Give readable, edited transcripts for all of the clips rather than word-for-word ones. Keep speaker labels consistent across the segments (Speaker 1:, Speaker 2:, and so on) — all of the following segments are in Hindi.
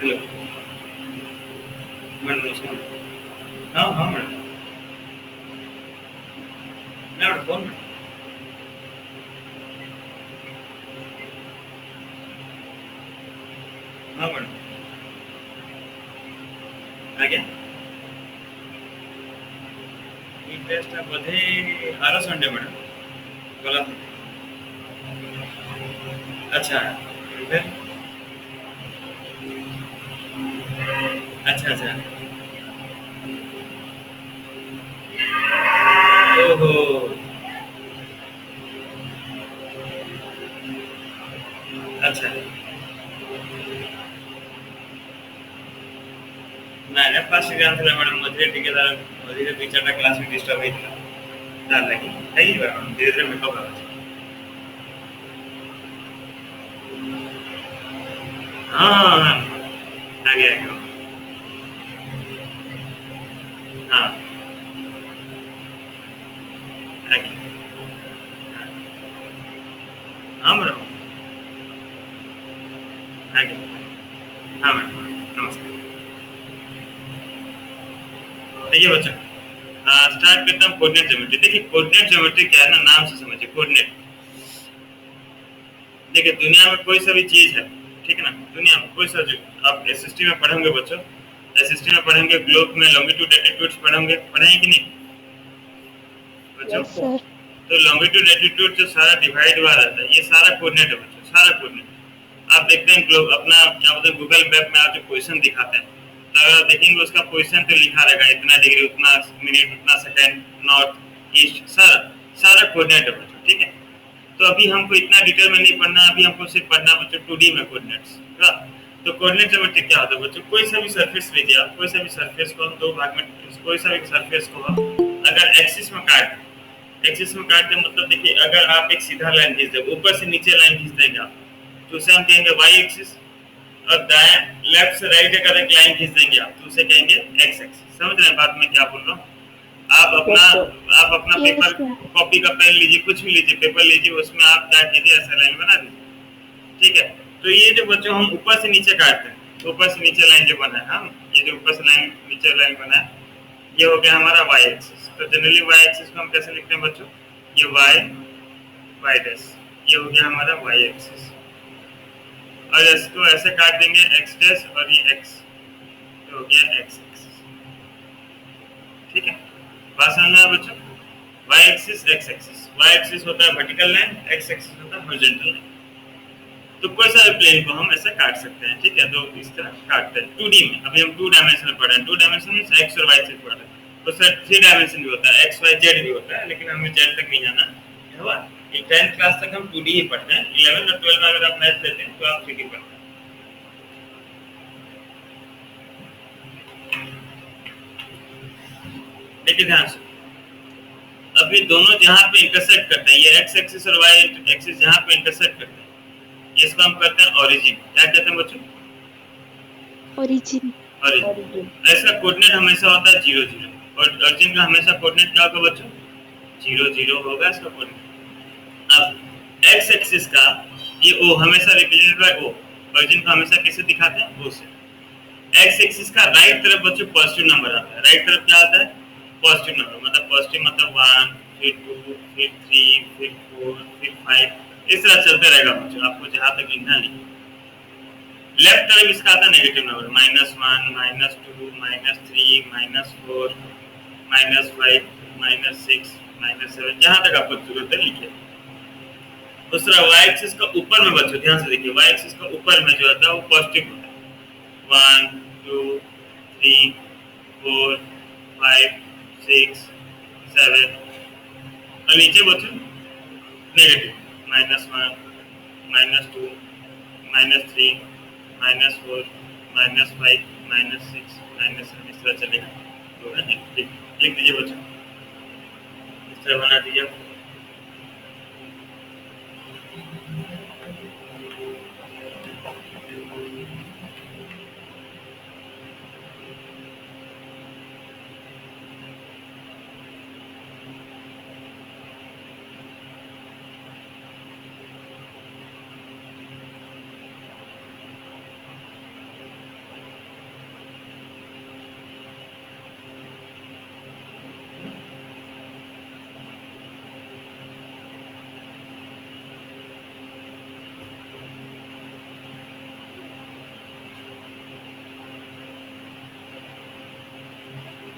Speaker 1: हेलो मैडम नमस्कार। हाँ हाँ मैडम, मैडम कौन मैडम? हाँ मैडम, ଆଜ୍ଞା ଏଇ ଟେଷ୍ଟଟା ବୋଧେ ଆର ସଣ୍ଡେ ମ୍ୟାଡ଼ାମ୍ ଗଲା। ଆଚ୍ଛା ଏବେ ଆଚ୍ଛା ଆଚ୍ଛା ଓହୋ ଆଚ୍ଛା ନାଇଁ ନାଇଁ ଫାଷ୍ଟ ଏକ୍ଜାମ୍ ଥିଲା ମ୍ୟାଡ଼ାମ୍, ମଝିରେ ଟିକେ ତାର ମଝିରେ ଦୁଇ ଚାରିଟା କ୍ଲାସ୍ ବି ଡିଷ୍ଟର୍ବ ହେଇଥିଲା, ତାର ଲାଗି ହେଇଯିବ ମ୍ୟାଡ଼ାମ୍, ଧୀରେ ଧୀରେ ମେକଅପ୍ ହେଉଛି। ହଁ ହଁ ହଁ ଆଜ୍ଞା ଆଜ୍ଞା ହଁ ଆଜ୍ଞା हाँ मैडम आगे हाँ मैडम नमस्कार। देखिए बच्चों, स्टार्ट करता हूँ कोऑर्डिनेट ज्योमेट्री। देखिए कोऑर्डिनेट ज्योमेट्री क्या है ना, नाम से समझिए कोऑर्डिनेट। देखिए दुनिया में कोई सा भी चीज है, ठीक है ना, दुनिया में कोई सा जो आप एसएसटी में पढ़ेंगे बच्चों, एसएसटी में पढ़ेंगे, ग्लोब में लॉन्गिट्यूड एटीट्यूड्स पढ़ेंगे, पढ़ेंगे कि नहीं बच्चों?
Speaker 2: Yes sir.
Speaker 1: तो लॉन्गिट्यूड एटीट्यूड जो सारा डिवाइड हुआ रहता है, ये सारा कोऑर्डिनेट है बच्चों, सारा कोऑर्डिनेट। आप देखते हैं ग्लोब अपना क्या बोलते हैं, गूगल मैप में आप जो पोजीशन दिखाते हैं, तो अगर देखेंगे उसका पोजीशन तो लिखा रहेगा इतना डिग्री, उतना मिनट, उतना सेकंड, नॉर्थ ईस्ट, सारा सारा कोऑर्डिनेट है बच्चों, ठीक है। तो अभी हमको इतना डिटेल में नहीं पढ़ना, अभी हमको सिर्फ पढ़ना बच्चों 2D में कोऑर्डिनेट्स। तो कोऑर्डिनेट ज्योमेट्री क्या होता है बच्चों, कोई सा भी सरफेस लीजिए आप, कोई सा भी सरफेस को हम दो भाग में, कोई सा भी सरफेस को हम अगर एक्सिस में काट दें, एक्सिस में काट दें मतलब देखिए अगर आप एक सीधा लाइन खींच दें, ऊपर से नीचे लाइन खींच देंगे आप, तो उसे हम कहेंगे वाई एक्सिस। और दाएं लेफ्ट से राइट अगर एक लाइन खींच देंगे आप, तो उसे कहेंगे एक्स एक्सिस। समझ रहे हैं बात में क्या बोल रहा हूँ? आप अपना
Speaker 2: यस सर।
Speaker 1: आप अपना पेपर,
Speaker 2: यस सर।
Speaker 1: कॉपी का पेन लीजिए, कुछ भी लीजिए, पेपर लीजिए, उसमें आप क्या कीजिए, ऐसा लाइन बना दीजिए, ठीक है। तो ये जो बच्चों हम ऊपर से नीचे काटते हैं, तो ऊपर से नीचे लाइन जो बना है, हम ये जो ऊपर से लाइन नीचे लाइन बना है, ये हो गया हमारा वाई एक्सिस। तो जनरली वाई एक्सिस को हम कैसे लिखते हैं बच्चों, ये वाई वाई डैश, ये हो गया हमारा वाई एक्सिस। और इसको ऐसे काट देंगे एक्स डैश, और ये एक्स, तो हो गया एक्स एक्सिस, ठीक है। बात समझ में आया बच्चों? Y axis X axis, Y axis होता है वर्टिकल लाइन, एक्स एक्सिस होता है हॉरिजॉन्टल लाइन। तो कोई सा भी प्लेन को हम ऐसे काट सकते हैं, ठीक है। तो इस तरह काटते हैं 2D में। अभी हम 2 डायमेंशन में पढ़ रहे हैं, 2 डायमेंशन में एक्स और वाई से पढ़ रहे हैं। तो सर 3 डायमेंशन भी होता है, एक्स वाई जेड भी होता है, लेकिन हमें जेड तक नहीं जाना है, हुआ। ये 10th क्लास तक हम 2D ही पढ़ते हैं, 11 और 12 में अगर आप मैथ लेते हैं तो आप 3D पढ़ते हैं। देखिए ध्यान से, अभी दोनों जहाँ पे इंटरसेक्ट करते हैं, ये एक्स एक्सिस और वाई एक्सिस जहाँ पे इंटरसेक्ट करते हैं, इसको हम कहते हैं ओरिजिन। क्या कहते हैं बच्चों?
Speaker 2: ओरिजिन।
Speaker 1: ओरिजिन। इसका कोऑर्डिनेट हमेशा होता है 0 0, और ओरिजिन का हमेशा कोऑर्डिनेट क्या होगा बच्चों? 0 0 होगा इसका कोऑर्डिनेट। अब एक्स एक्सिस का ये ओ हमेशा रिप्रेजेंटेड बाय ओ, ओरिजिन को हमेशा कैसे दिखाते हैं? ओ से। एक्स एक्सिस का राइट तरफ बच्चों पॉजिटिव नंबर आता है, राइट तरफ क्या आता है? पॉजिटिव नंबर, मतलब पॉजिटिव मतलब 1, फिर 2, फिर 3, फिर 4, फिर 5, इस तरह चलते रहेगा बच्चों, आपको जहां तक लिखना नहीं। लेफ्ट तरफ इसका आता है नेगेटिव नंबर, -1, -2, -3, -4, -5, -6, -7, जहां तक आपको जरूरत है लिखिए। दूसरा वाई एक्सिस का ऊपर में बच्चों ध्यान से देखिए, वाई एक्सिस का ऊपर में जो होता है वो पॉजिटिव होता है, 1 2 3 4 5 6 7, और नीचे बच्चों नेगेटिव, -1, -2, -3, -4, -5, -6, -7, इस तरह चलेगा। तो है लिख दीजिए बच्चों, इस तरह बना दीजिए।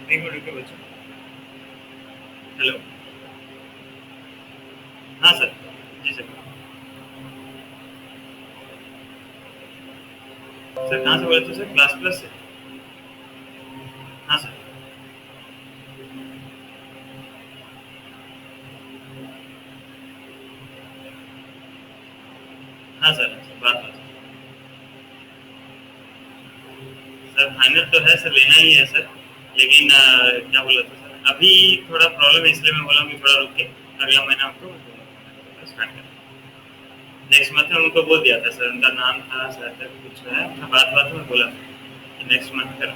Speaker 1: एक मिनट रुकिए बच्चों। हेलो, हाँ सर, जी सर। सर कहाँ से बोले थे सर? क्लास प्लस से? हाँ सर। हाँ सर, बात बात सर फाइनल तो है सर, लेना ही है सर, लेकिन क्या बोला था सर, अभी थोड़ा प्रॉब्लम है, इसलिए मैं बोला हूँ कि थोड़ा रुक के अगला महीना हमको स्टार्ट करें। नेक्स्ट मंथ में उनको बोल दिया था सर, उनका नाम था सर कुछ है, मैं बात बात में बोला कि नेक्स्ट मंथ कर।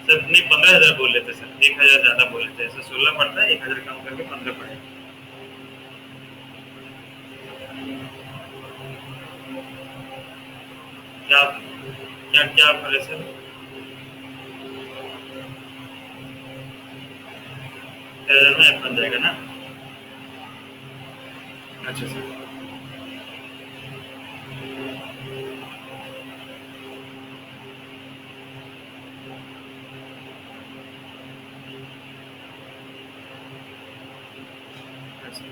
Speaker 1: सर नहीं, 15,000 बोल लेते सर, 1,000 ज़्यादा बोल लेते, ऐसा 16 पड़ता है, 1,000 कम करके 15 पड़ेगा। क्या क्या क्या बोले सर? 1,000 में ऐप बन जाएगा ना? अच्छा सर। अच्छा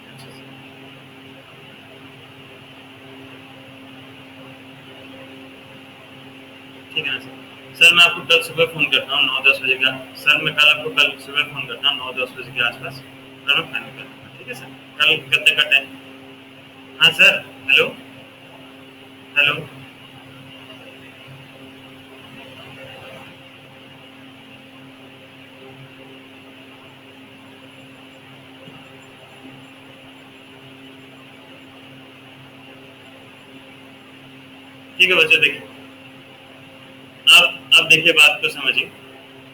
Speaker 1: अच्छा सर। ठीक है ना सर? सर मैं आपको कल सुबह फ़ोन करता हूँ 9-10 बजे का। सर मैं कल आपको कल सुबह फ़ोन करता हूँ 9-10 बजे के आसपास, कल मैं फाइनल कर दूँगा, ठीक है सर? कल कितने का टाइम? हाँ सर, हेलो, हेलो। ठीक है बच्चों, देखिए, अब देखिए बात को समझिए।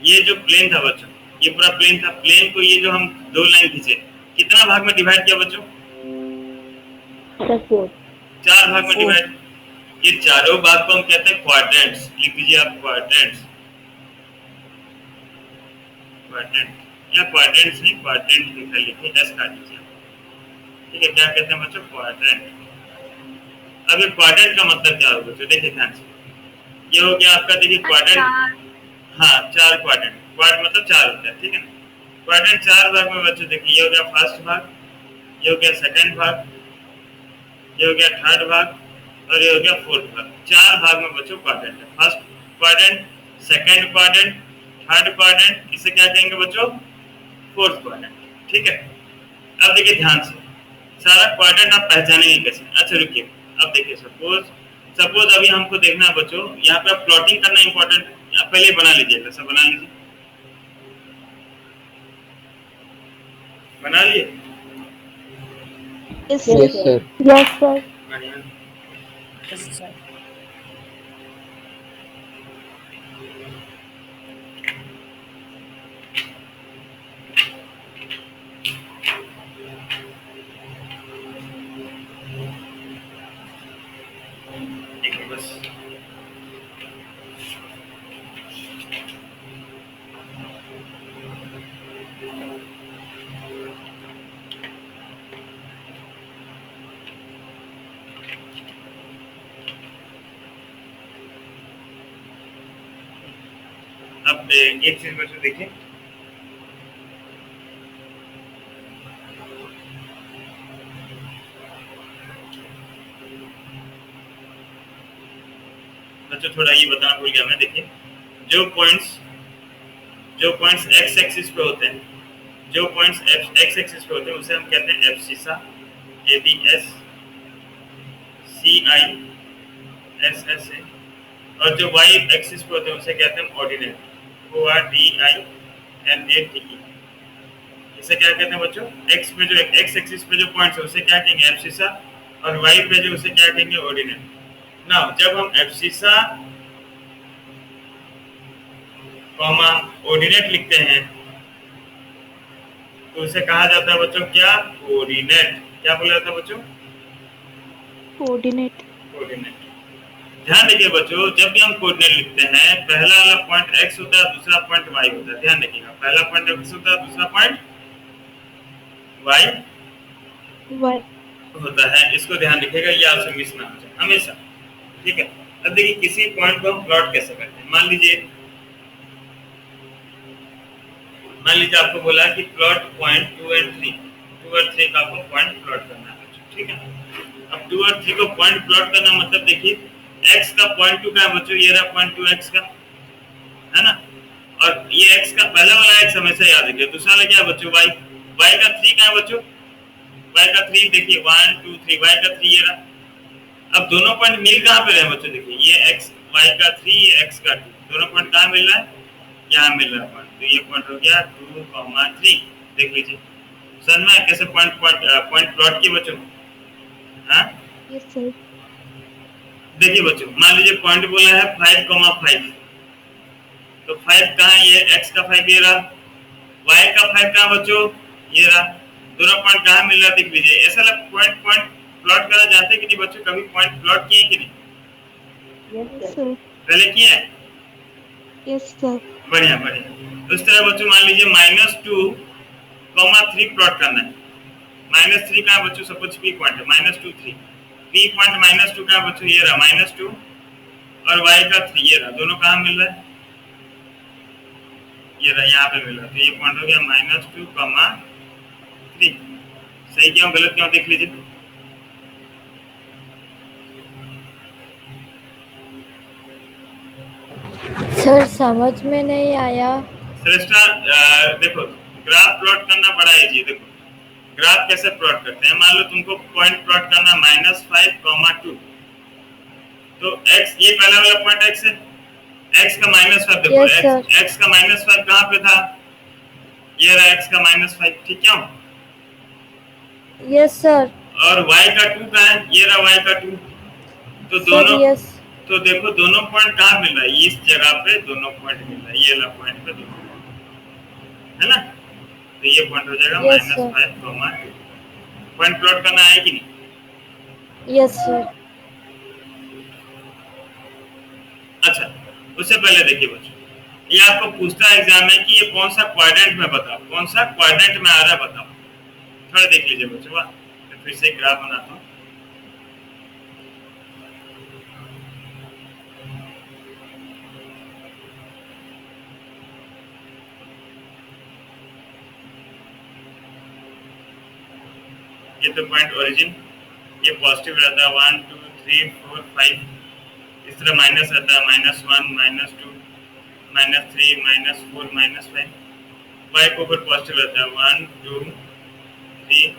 Speaker 1: ये जो प्लेन था बच्चों, ये पूरा प्लेन था, प्लेन को ये जो हम 2 लाइन खींचे, कितना भाग में डिवाइड किया बच्चों?
Speaker 2: सर 4।
Speaker 1: 4 भाग में डिवाइड। ये चारों भाग को हम कहते हैं क्वाड्रेंट्स, लिख दीजिए आप क्वाड्रेंट्स, क्वाड्रेंट या क्वाड्रेंट्स नहीं, क्वाड्रेंट लिखिए, एस काट दीजिए, ठीक है? क्या कहते हैं बच्चों? क्वाड्रेंट। अब ये क्वाड्रेंट का मतलब क्या होगा बच्चों? देखिए ध्यान से, ये हो गया आपका, देखिए क्वाड्रेंट। हाँ, 4 क्वाड्रेंट, क्वाड मतलब 4 होता है, ठीक है ना? क्वाड्रेंट 4 भाग में बच्चों, देखिए ये हो गया फर्स्ट भाग, ये हो गया सेकंड भाग, ये हो गया थर्ड भाग, और ये हो गया फोर्थ भाग। 4 भाग में बच्चों क्वाड्रेंट है। First quadrant, second quadrant, third quadrant, इसे क्या कहेंगे बच्चों? फोर्थ क्वाड्रेंट, ठीक है? अब देखिए ध्यान से, सारा क्वाड्रेंट आप पहचानेंगे कैसे? अच्छा रुकिए, अब देखिए, सपोज सपोज अभी हमको देखना है बच्चों, यहाँ पे प्लॉटिंग करना इंपॉर्टेंट, आप पहले बना लीजिए, सब बना लीजिए, बना लिए?
Speaker 2: Yes
Speaker 3: Yes,
Speaker 2: sir.
Speaker 3: sir.
Speaker 2: Yes sir.
Speaker 1: बढ़िया। ठीक है बस। अब एक चीज बच्चों देखिए, बच्चों थोड़ा ये बताना भूल गया मैं, देखिए जो पॉइंट्स एक्स एक्सिस पे होते हैं, जो पॉइंट्स एक्स एक्सिस पे होते हैं उसे हम कहते हैं abscissa, A B S C I S S A, और जो वाई एक्सिस पे होते हैं उसे कहते हैं ordinate, O R D I N A T E. इसे क्या कहते हैं बच्चों? एक्स पे जो एक्स एक्सिस पे जो पॉइंट्स है उसे क्या कहेंगे? एब्सिसा, और वाई पे जो उसे क्या कहेंगे? ऑर्डिनेट। नाउ जब हम एब्सिसा कॉमा ऑर्डिनेट लिखते हैं तो उसे कहा जाता है बच्चों क्या? कोऑर्डिनेट। क्या बोला जाता है बच्चों?
Speaker 2: कोऑर्डिनेट।
Speaker 1: कोऑर्डिनेट। ध्यान रखिए बच्चों, जब भी हम कोऑर्डिनेट लिखते हैं पहला वाला पॉइंट x होता है, दूसरा पॉइंट y होता है। ध्यान रखिएगा, पहला पॉइंट x होता है, दूसरा पॉइंट y
Speaker 2: Y
Speaker 1: होता है। इसको ध्यान रखिएगा, ये आपसे मिस ना हो जाए हमेशा, ठीक है। अब देखिए किसी पॉइंट को हम प्लॉट कैसे करते हैं। मान लीजिए आपको बोला कि प्लॉट पॉइंट 2 और 3 का आपको पॉइंट प्लॉट करना है, ठीक है। अब 2 और 3 को पॉइंट प्लॉट करना मतलब देखिए x का पॉइंट 2 का है बच्चों, ये रहा पॉइंट 2 x का, है ना। और ये x का पहला वाला x हमेशा याद रखिए। दूसरा वाला क्या है बच्चों, y का 3 का है बच्चों, y का 3 देखिए 1 2 3, y का 3 ये रहा। अब दोनों पॉइंट मिल कहाँ पे रहे बच्चों, देखिए ये x y का 3, ये x का 2, दोनों पॉइंट कहाँ मिल रहा है, यहाँ मिल रहा है पॉइंट। तो ये पॉइंट हो गया 2, 3। देख लीजिए समझ में कैसे पॉइंट प्लॉट किए बच्चों। हाँ
Speaker 2: yes sir
Speaker 1: देखिए बच्चों, मान लीजिए पॉइंट बोला है 5,5, तो 5 कहाँ है, ये x का 5 ये रहा, y का 5 कहाँ बच्चों, ये रहा। दोनों पॉइंट कहाँ मिल रहा देख लीजिए। ऐसा लग पॉइंट प्लॉट करा जाते कि नहीं बच्चों, कभी पॉइंट प्लॉट किए कि नहीं,
Speaker 2: yes sir
Speaker 1: पहले किए हैं।
Speaker 2: yes sir
Speaker 1: बढ़िया बढ़िया। तो इस तरह बच्चों मान लीजिए -2,3 प्लॉट करना है। -3 कहाँ बच्चों, सपोज पी पॉइंट है -2 3, पी पॉइंट -2 कहाँ बच्चों, ये रहा -2, और y का 3 ये रहा। दोनों कहाँ मिल रहा है, ये रहा यहाँ पे मिल रहा है। तो ये पॉइंट हो गया -2,3। सही क्यों गलत क्यों देख लीजिए।
Speaker 2: सर समझ में नहीं आया।
Speaker 1: श्रेष्ठा देखो ग्राफ प्लॉट करना बड़ा इजी है। देखो ग्राफ कैसे प्लॉट करते हैं। मान लो तुमको पॉइंट प्लॉट करना -5,2, तो x ये पहला वाला पॉइंट x है, x का -5 देखो,
Speaker 2: Yes, sir.
Speaker 1: x का -5 कहाँ पे था, ये रहा x का -5, ठीक क्यों।
Speaker 2: yes sir
Speaker 1: और y का 2 कहाँ है, ये रहा y का 2। तो
Speaker 2: sir
Speaker 1: दोनों
Speaker 2: yes
Speaker 1: तो देखो दोनों पॉइंट कहाँ मिल रहा है, इस जगह पे दोनों पॉइंट मिल रहा है, ये वाला पॉइंट पे दोनों, है ना। तो ये पॉइंट हो जाएगा
Speaker 2: Yes, sir.
Speaker 1: -5,2। पॉइंट प्लॉट करना है कि नहीं।
Speaker 2: yes sir
Speaker 1: अच्छा उससे पहले देखिए बच्चों, ये आपको पूछता है एग्जाम में कि ये कौन सा क्वाड्रेंट में बताओ, कौन सा क्वाड्रेंट में आ रहा है बताओ। थोड़ा देख लीजिए बच्चों, वाह तो फिर से ग्राफ बनाता हूँ। ये तो पॉइंट ओरिजिन, ये पॉजिटिव रहता है 1 2 3 4 5, इस तरह माइनस रहता है -1 -2 -3 -4 -5। y को ऊपर पॉजिटिव रहता है 1 2 3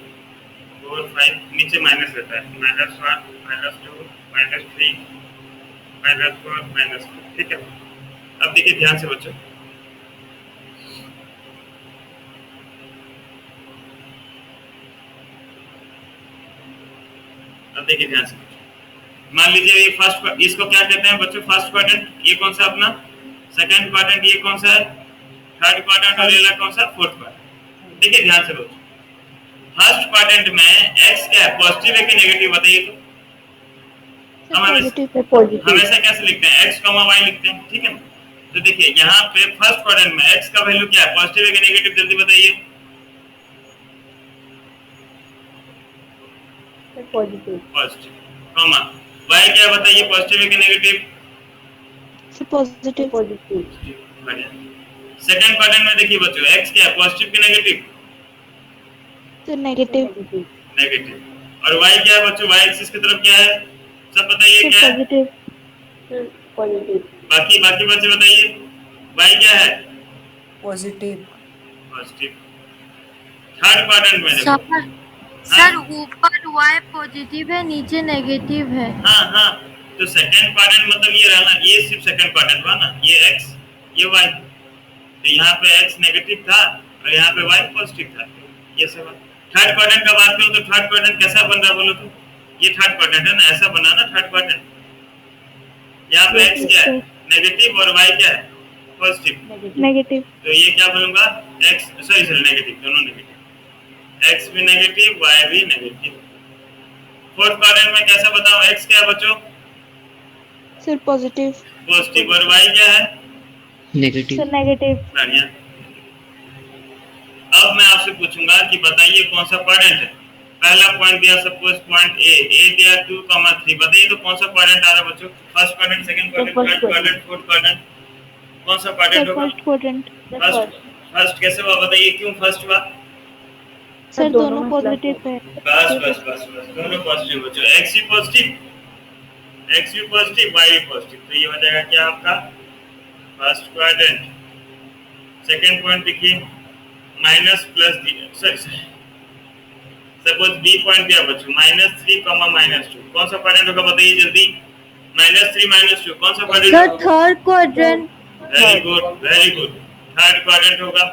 Speaker 1: 4 5, नीचे माइनस रहता है -1 -2 -3 -4 -4, ठीक है। अब देखिए ध्यान से बच्चों, अब देखिए ध्यान से। मान लीजिए ये फर्स्ट, इसको क्या कहते हैं बच्चों, फर्स्ट क्वाड्रेंट। ये कौन सा अपना सेकंड क्वाड्रेंट, ये कौन सा है थर्ड क्वाड्रेंट, और ये कौन सा फोर्थ क्वाड्रेंट। देखिए ध्यान से बच्चों, फर्स्ट क्वाड्रेंट में x क्या है, पॉजिटिव है कि नेगेटिव बताइए तो। हम हमेशा कैसे लिखते हैं, x, y लिखते हैं, ठीक है ना। तो देखिए यहाँ पे फर्स्ट क्वाड्रेंट में x का वैल्यू क्या है, पॉजिटिव है कि नेगेटिव, जल्दी बताइए।
Speaker 2: पॉजिटिव
Speaker 1: पॉजिटिव, कॉमा y क्या बताइए, पॉजिटिव है कि नेगेटिव,
Speaker 2: पॉजिटिव
Speaker 1: बढ़िया। सेकंड क्वाड्रेंट में देखिए बच्चों x क्या है, पॉजिटिव कि नेगेटिव,
Speaker 2: नेगेटिव
Speaker 1: नेगेटिव। और y क्या है बच्चों, y एक्सिस की तरफ क्या है, सब बताइए क्या है,
Speaker 2: पॉजिटिव
Speaker 1: बाकी बाकी बच्चे बताइए y क्या है,
Speaker 3: पॉजिटिव।
Speaker 1: पॉजिटिव। थर्ड क्वाड्रेंट में देखो,
Speaker 4: सर ऊपर y पॉजिटिव है, नीचे नेगेटिव है।
Speaker 1: हाँ हाँ, तो सेकंड क्वाड्रेंट मतलब ये रहा ना, ये सिर्फ सेकंड क्वाड्रेंट हुआ ना, ये x ये y। तो यहाँ पे x नेगेटिव था और यहाँ पे y पॉजिटिव था, ये सब। थर्ड क्वाड्रेंट का बात करूँ तो थर्ड क्वाड्रेंट कैसा बन रहा बोलो तो, ये थर्ड क्वाड्रेंट है ना, ऐसा बना ना थर्ड क्वाड्रेंट। यहाँ पे x क्या है, नेगेटिव, और y क्या है, पॉजिटिव,
Speaker 2: नेगेटिव।
Speaker 1: तो ये क्या बोलूंगा, x सॉरी नेगेटिव, दोनों नेगेटिव, x भी नेगेटिव y भी नेगेटिव। फोर्थ क्वाड्रेंट में कैसा बताओ, x क्या है बच्चों,
Speaker 2: सर पॉजिटिव।
Speaker 1: पॉजिटिव, और y क्या है?
Speaker 3: नेगेटिव।
Speaker 2: Sir negative.
Speaker 1: बढ़िया। अब मैं आपसे पूछूंगा कि बताइए कौन सा क्वाड्रेंट है। पहला पॉइंट दिया सपोज पॉइंट ए दिया 2,3, बताइए तो कौन सा क्वाड्रेंट आ रहा है बच्चों? First quadrant, second quadrant,
Speaker 2: first
Speaker 1: third quadrant, fourth quadrant? कौन सा
Speaker 2: सर
Speaker 1: क्वाड्रेंट होगा?
Speaker 2: First quadrant.
Speaker 1: फर्स्ट। फर्स्ट कैसे हुआ बताइए, क्यों फर्स्ट हुआ?
Speaker 2: सर दोनों पॉजिटिव है।
Speaker 1: बस बस बस बस, दोनों पॉजिटिव बच्चों। एक्स भी पॉजिटिव, एक्स भी पॉजिटिव, वाई भी पॉजिटिव, तो ये हो जाएगा क्या आपका फर्स्ट क्वाड्रेंट। सेकंड पॉइंट देखिए माइनस प्लस दिया, सॉरी सपोज बी पॉइंट दिया बच्चों -3, -2, कौन सा क्वाड्रेंट होगा बताइए जल्दी? -3 -2 कौन सा quadrant?
Speaker 4: Sir third quadrant.
Speaker 1: Very good very good, third quadrant होगा।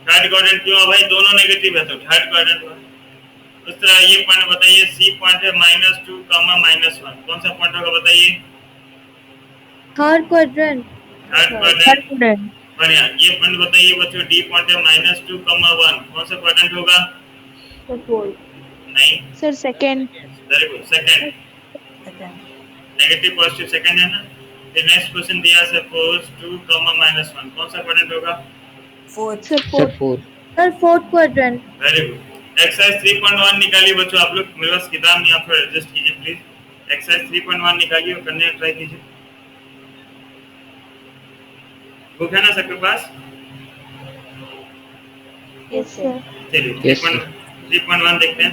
Speaker 1: थर्ड क्वाड्रेंट क्यों भाई? दोनों नेगेटिव है तो थर्ड क्वाड्रेंट होगा। उस तरह ये पॉइंट बताइए, सी पॉइंट है -2, -1, कौन सा पॉइंट होगा बताइए?
Speaker 4: Third quadrant.
Speaker 1: Third quadrant. बढ़िया। ये पॉइंट बताइए बच्चों, डी पॉइंट है -2, 1, कौन सा क्वाड्रेंट होगा? नहीं,
Speaker 2: sir second.
Speaker 1: Very good, second. Negative positive second है ना। फिर नेक्स्ट क्वेश्चन दिया सपोज 2, -1, कौन सा क्वाड्रेंट होगा?
Speaker 2: Sir
Speaker 3: sir
Speaker 2: fourth.
Speaker 3: 4।
Speaker 4: Sir fourth quadrant.
Speaker 1: Very good. Exercise 3.1 निकालिए बच्चों, आप लोग मेरे पास किताब नहीं, आप थोड़ा एडजस्ट कीजिए प्लीज। एक्सरसाइज 3.1 निकालिए और करने का ट्राई कीजिए। बुक है ना सबके पास?
Speaker 2: Yes sir.
Speaker 1: चलिए
Speaker 3: Yes, sir.
Speaker 1: 3.1 देखते हैं।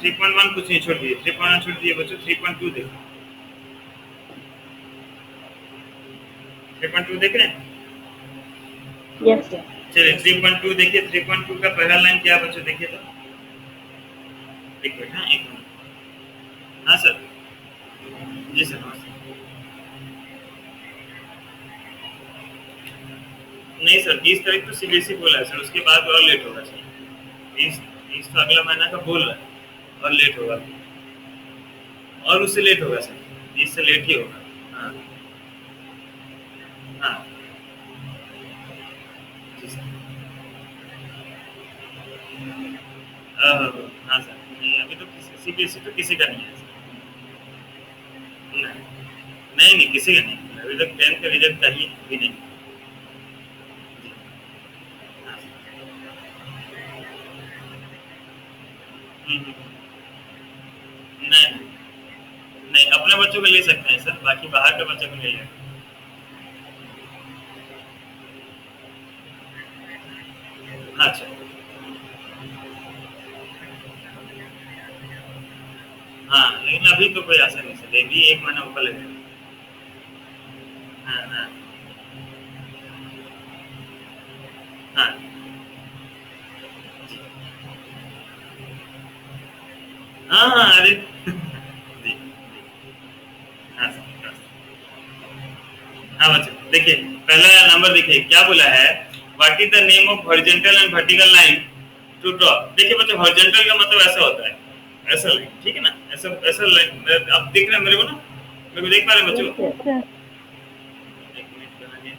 Speaker 1: 3.1 कुछ नहीं छोड़ दिए, 3.1 छोड़ दिए बच्चों। 3.2 देखो, 3.2 देख रहे हैं?
Speaker 2: Yes sir.
Speaker 1: चलिए 3.2 देखिए। 3.2 का पहला लाइन क्या है बच्चों, देखिए तो। एक मिनट, हाँ एक मिनट। हाँ सर, जी सर नमस्ते। नहीं सर, 30 तारीख तो सीबीएसई बोला है सर, उसके बाद और लेट होगा सर। 30 तो अगला महीना का बोल रहा है और लेट होगा, और उससे लेट होगा सर, 30 से लेट ही होगा। हाँ हाँ जी सर। हाँ सर, नहीं अभी तो सीबीएसई तो किसी का नहीं है सर। नहीं नहीं किसी का नहीं, अभी तक 10th का रिजल्ट का ही भी नहीं। हाँ सर। नहीं नहीं, अपने बच्चों को ले सकते हैं सर, बाकी बाहर के बच्चों को नहीं ले। अच्छा हाँ, लेकिन अभी तो कोई आशा नहीं सर, ये भी 1 महीना ऊपर लगेगा। हाँ हाँ हाँ जी। हाँ हाँ अरे जी जी। हाँ सर हाँ सर। हाँ बच्चों देखिए, पहला नंबर देखिए क्या बोला है, what is the name of horizontal and vertical line to draw. देखिए बच्चों, हॉरिजॉन्टल का मतलब ऐसा होता है, ऐसा लाइन, ठीक है ना, ऐसा ऐसा लाइन। आप देख रहे हैं मेरे को ना, मेरे को देख पा रहे हैं बच्चों?
Speaker 2: सर
Speaker 1: एक मिनट बनाइए।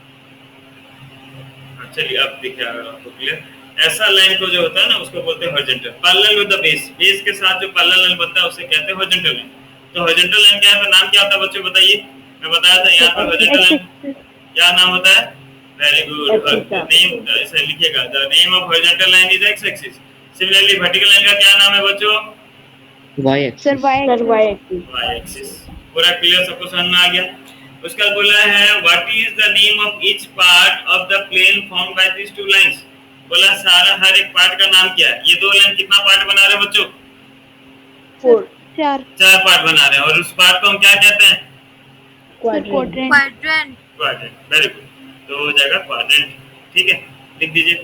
Speaker 1: हाँ चलिए अब दिख रहा है आपको क्लियर। ऐसा लाइन को जो होता है ना उसको बोलते हैं horizontal. Parallel with the base, base के साथ जो पैरेलल लाइन बनता है उसे कहते हैं हॉरिजॉन्टल लाइन। तो हॉरिजॉन्टल लाइन क्या है, तो नाम क्या होता है बच्चों बताइए? मैं बताया था यहाँ पर हॉरिजॉन्टल लाइन क्या नाम होता है? वेरी गुड, नेम ऐसे लिखिएगा, the name of horizontal line is X axis. Similarly vertical line का क्या नाम है बच्चों?
Speaker 3: Y
Speaker 2: sir
Speaker 3: axis.
Speaker 2: Y
Speaker 1: Y axis. पूरा क्लियर, सबको समझ में आ गया? उसका बोला है what is the name of each part of the plane formed by this two lines. बोला सारा हर एक पार्ट का नाम क्या है। ये दो लाइन कितना पार्ट बना रहे हैं बच्चों?
Speaker 2: 4।
Speaker 1: 4 पार्ट बना रहे हैं, और उस पार्ट को हम क्या कहते हैं?
Speaker 2: Quadrant.
Speaker 4: Quadrant.
Speaker 1: Quadrant. Very good, तो हो जाएगा क्वाड्रेंट। ठीक है, लिख दीजिए।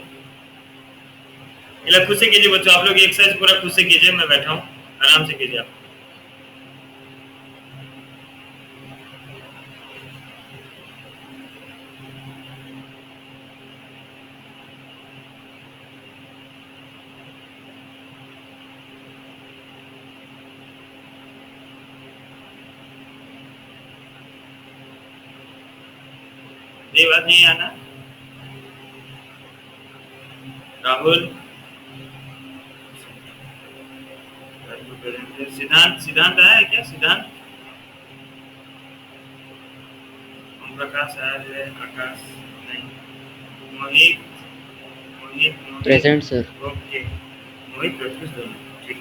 Speaker 1: खुद से कीजिए बच्चों, आप लोग एक्सरसाइज पूरा खुद से कीजिए, मैं बैठा हूँ, आराम से कीजिए आप। ये बात नहीं आना राहुल। सिद्धांत, सिद्धांत आया है क्या? सिद्धांत प्रकाश आया है, आकाश नहीं, मोहित मोहित मोहित
Speaker 3: प्रेजेंट सर।
Speaker 1: ओके, मोहित प्रत्युष दोनों ठीक।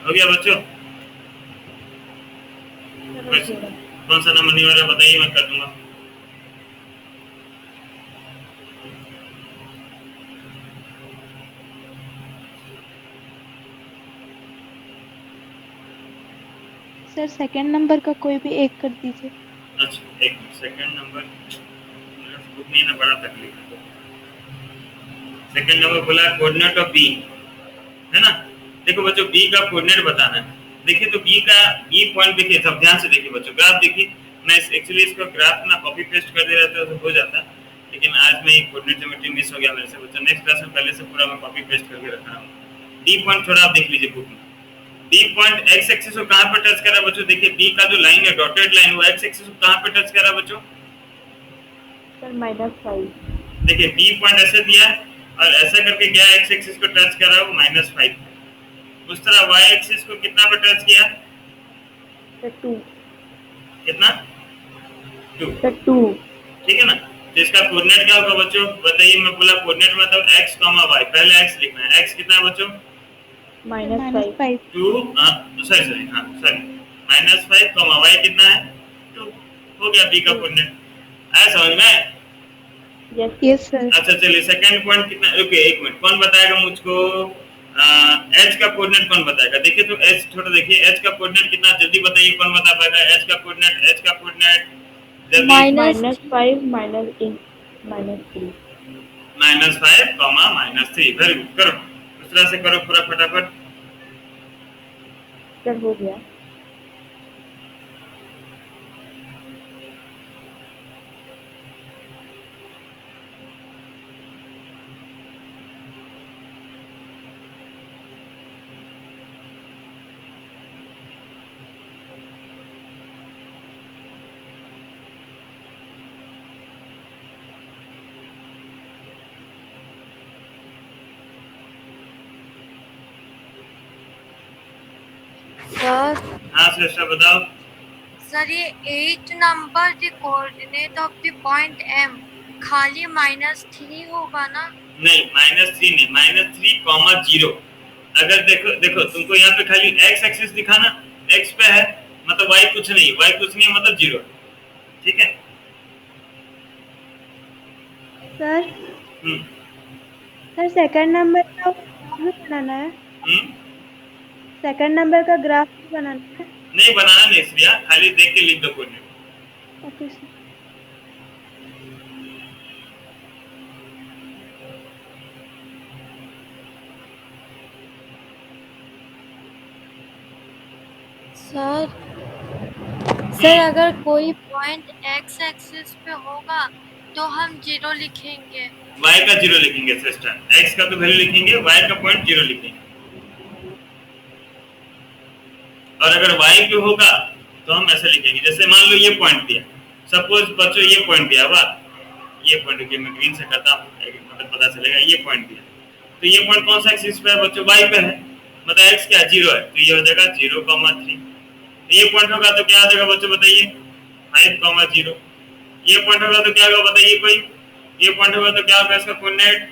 Speaker 1: हो गया बच्चों? कौन सा नंबर नहीं हो रहा बताइए, मैं कर दूंगा।
Speaker 2: सर सेकंड नंबर का कोई भी एक कर दीजिए।
Speaker 1: अच्छा एक सेकंड नंबर, बुक नहीं ना, बड़ा तकलीफ है। सेकंड नंबर बोला कोऑर्डिनेट ऑफ बी, है ना। देखो बच्चों बी का कोऑर्डिनेट बताना है। देखिए तो बी का बी पॉइंट देखिए, सब ध्यान से देखिए बच्चों, ग्राफ देखिए। मैं एक्चुअली इसको ग्राफ ना कॉपी पेस्ट कर दे रहा था तो हो जाता, लेकिन आज में कोऑर्डिनेट ज्योमेट्री मिस हो गया मेरे से बच्चों। नेक्स्ट क्लास में पहले से पूरा मैं कॉपी पेस्ट करके रखा हूं। बी पॉइंट थोड़ा आप देख लीजिए बुक में। बी पॉइंट एक्स एक्सिस को कहां पर टच कर रहा है बच्चों? देखिए बी का जो लाइन है, डॉटेड लाइन, वो एक्स एक्सिस को कहां पर टच कर रहा है बच्चों?
Speaker 2: सर -5।
Speaker 1: देखिए बी पॉइंट ऐसे दिया है और ऐसा करके क्या एक्स एक्सिस को टच कर रहा है वो -5। उस तरह वाई एक्सिस को कितना पर टच किया?
Speaker 2: सर 2।
Speaker 1: कितना? 2।
Speaker 2: सर 2।
Speaker 1: ठीक है ना। तो इसका कोऑर्डिनेट क्या होगा बच्चों बताइए? मैं बोला कोऑर्डिनेट मतलब x, y, पहले x लिखना है। x कितना है बच्चों?
Speaker 2: -5।
Speaker 1: 2 सॉरी हाँ सॉरी -5, y कितना है? 2। हो गया बी का कोऑर्डिनेट। आया समझ में?
Speaker 2: Yes sir.
Speaker 1: अच्छा चलिए सेकंड पॉइंट कितना, रुकिए एक मिनट, कौन बताएगा मुझको? h का कोऑर्डिनेट कौन बताएगा? देखिए तो h थोड़ा देखिए, h का कोऑर्डिनेट कितना, जल्दी बताइए कौन बता पाएगा? h का कोऑर्डिनेट जल्दी।
Speaker 2: -5 -8 -3।
Speaker 1: -5, -3। वेरी गुड, करो उस तरह से करो पूरा फटाफट।
Speaker 2: सर हो गया।
Speaker 4: सर
Speaker 1: हाँ श्रेष्ठा बताओ।
Speaker 4: सर ये 8 number the coordinate of the point M खाली -3 होगा ना?
Speaker 1: नहीं -3 नहीं, -3, 0। अगर देखो देखो तुमको यहाँ पे खाली x एक्सिस दिखाना, x पे है मतलब y कुछ नहीं, y कुछ नहीं मतलब 0। ठीक है
Speaker 2: सर
Speaker 1: हम्म
Speaker 2: सर सेकंड नंबर का ग्राफ भी बनाना है।
Speaker 1: हम्म
Speaker 2: सेकंड नंबर का ग्राफ भी बनाना है।
Speaker 1: नहीं बनाना नहीं श्रिया, खाली देख के लिख दो coordinate.
Speaker 2: Okay sir.
Speaker 4: Sir sir अगर कोई पॉइंट एक्स एक्सिस पे होगा तो हम 0 लिखेंगे।
Speaker 1: y का 0 लिखेंगे सिस्टर, x का तो वैल्यू लिखेंगे, y का पॉइंट 0 लिखेंगे। और अगर y पे होगा तो हम ऐसे लिखेंगे, जैसे मान लो ये पॉइंट दिया, सपोज बच्चों ये पॉइंट दिया हुआ, ये पॉइंट के मैं ग्रीन से करता हूँ मतलब पता चलेगा, ये पॉइंट दिया, तो ये पॉइंट कौन सा एक्सिस पे है बच्चों? y पे है, मतलब x क्या 0 है, तो ये हो जाएगा 0,3। ये पॉइंट होगा तो क्या आ जाएगा बच्चों बताइए? 5,0। ये पॉइंट होगा तो क्या होगा बताइए कोई? ये पॉइंट होगा तो क्या होगा इसका कोऑर्डिनेट?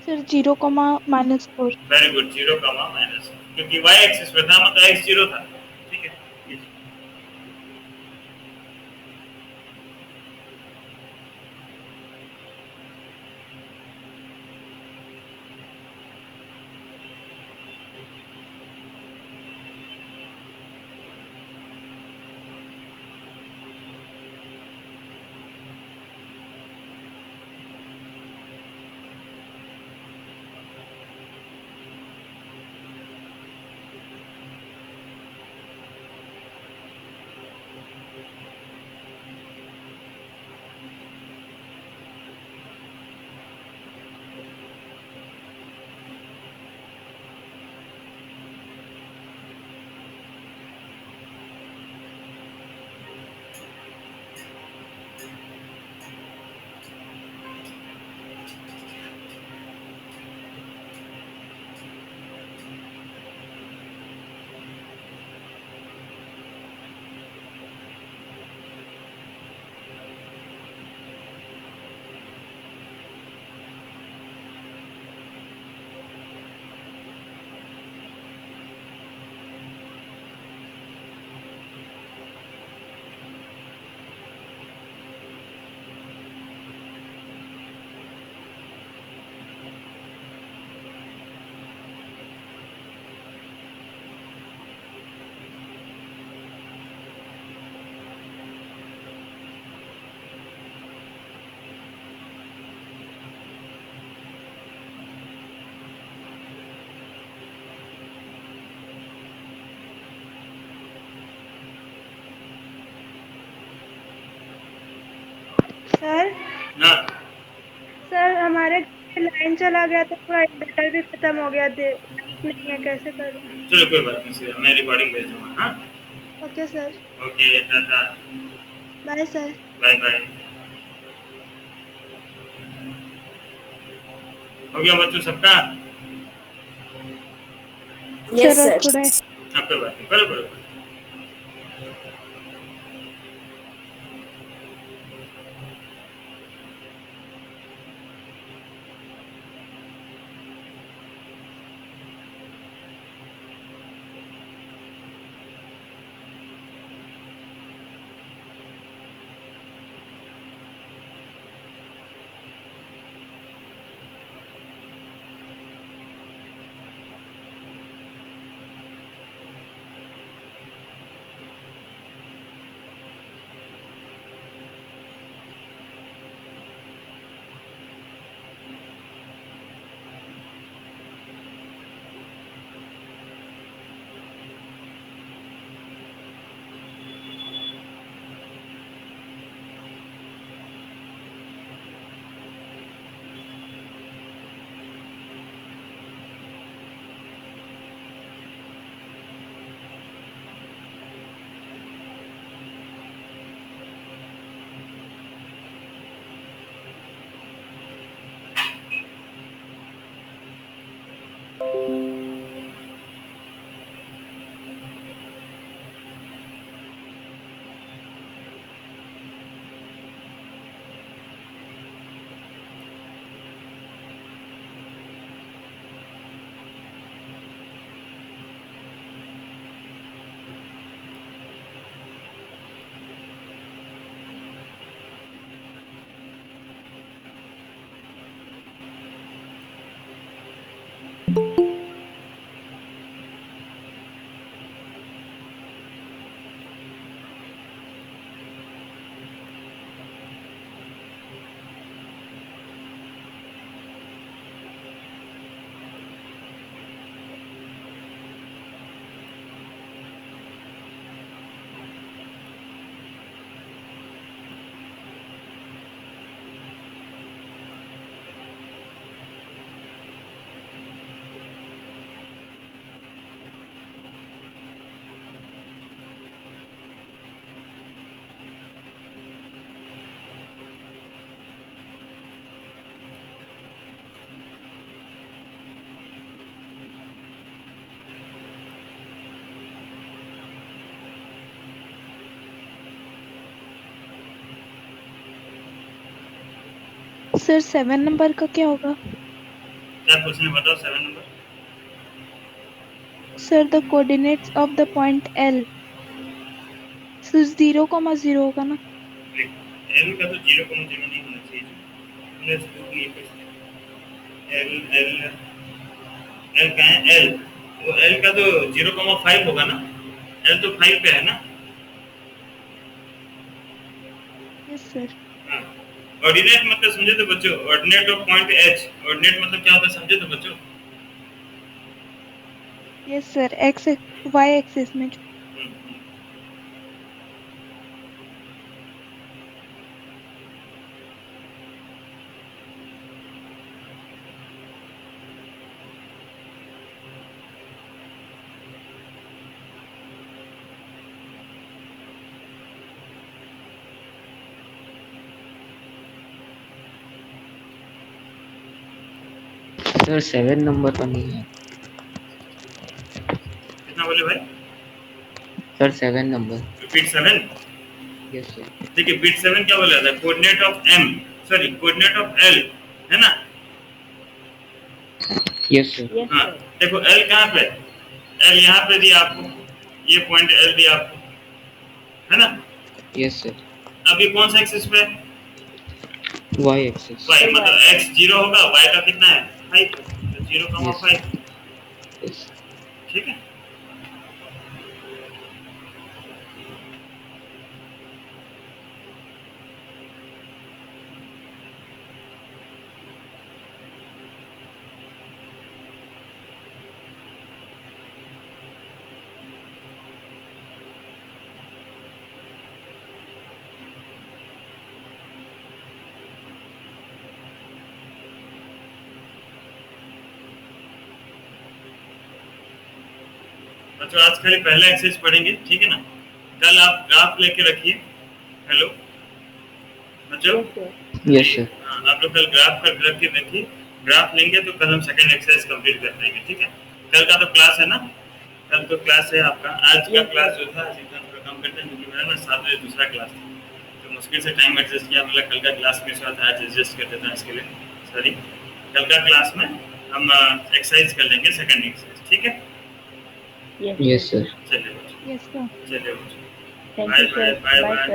Speaker 2: सर 0,-4।
Speaker 1: वेरी गुड, 0,-, क्योंकि y एक्सिस पे था मतलब x 0 था। ठीक है।
Speaker 2: सर
Speaker 1: हाँ
Speaker 2: सर हमारे लाइन चला गया तो पूरा इन्वर्टर भी खत्म हो गया, दे लाइट नहीं है, कैसे करूँ?
Speaker 1: चलो कोई बात नहीं सर, मैं रिकॉर्डिंग भेज दूंगा। हाँ
Speaker 2: okay sir,
Speaker 1: okay, tata,
Speaker 2: bye sir.
Speaker 1: Bye bye. हो गया बच्चों सबका?
Speaker 2: सर और थोड़ा है।
Speaker 1: हाँ कोई बात नहीं, करो करो।
Speaker 2: सर 7 नंबर का क्या होगा?
Speaker 1: क्या क्वेश्चन है बताओ 7 number.
Speaker 2: Sir the coordinates of the point L. Sir 0,0 होगा ना?
Speaker 1: एल का तो 0,0 नहीं होना चाहिए, हमने इसको नहीं कर एल एल एल का है एल, वो एल का तो 0,5 होगा ना, एल तो 5 पे है ना।
Speaker 2: Yes sir.
Speaker 1: हाँ, ऑर्डिनेट मतलब समझे तो बच्चों, ordinate of point H, ordinate मतलब क्या होता है समझे तो बच्चों।
Speaker 2: Yes sir, X Y axis में।
Speaker 3: सर 7 नंबर तो नहीं है।
Speaker 1: कितना बोले भाई?
Speaker 3: Sir 7 number.
Speaker 1: Bit 7।
Speaker 3: Yes sir.
Speaker 1: देखिए बिट 7 क्या बोला था, coordinate of M, sorry coordinate of L, है ना।
Speaker 3: Yes sir.
Speaker 1: हाँ देखो एल कहाँ पे, एल यहाँ पे दिया आपको, ये पॉइंट एल दिया आपको, है ना।
Speaker 3: Yes sir.
Speaker 1: अब ये कौन सा एक्सिस पे,
Speaker 3: वाई एक्सिस।
Speaker 1: वाई मतलब एक्स 0 होगा, वाई का कितना है 5, तो 0,5।
Speaker 3: यस।
Speaker 1: ठीक है। बच्चों आज खाली पहला एक्सरसाइज पढ़ेंगे, ठीक है ना। कल आप ग्राफ लेके रखिए। हेलो बच्चों।
Speaker 3: Yes sir.
Speaker 1: हाँ आप लोग कल ग्राफ कर रख के देखिए, ग्राफ लेंगे तो कल हम सेकंड एक्सरसाइज कंप्लीट कर देंगे, ठीक है। कल का तो क्लास है ना, कल तो क्लास है आपका। आज का क्लास जो था आज इतना थोड़ा कम करते हैं क्योंकि मेरा ना 7 बजे दूसरा क्लास था, तो मुश्किल से टाइम एडजस्ट किया, मतलब कल का क्लास के साथ आज एडजस्ट कर देता है, इसके लिए सॉरी। कल का क्लास में हम एक्सरसाइज कर लेंगे सेकंड एक्सरसाइज, ठीक है।
Speaker 3: Yes sir.
Speaker 1: चलिए बच्चों,
Speaker 2: यस सर।
Speaker 1: चलिए बच्चों,
Speaker 5: thank
Speaker 1: bye
Speaker 5: you
Speaker 1: bye
Speaker 5: sir.
Speaker 1: Bye
Speaker 5: bye
Speaker 1: bye.
Speaker 5: Sir.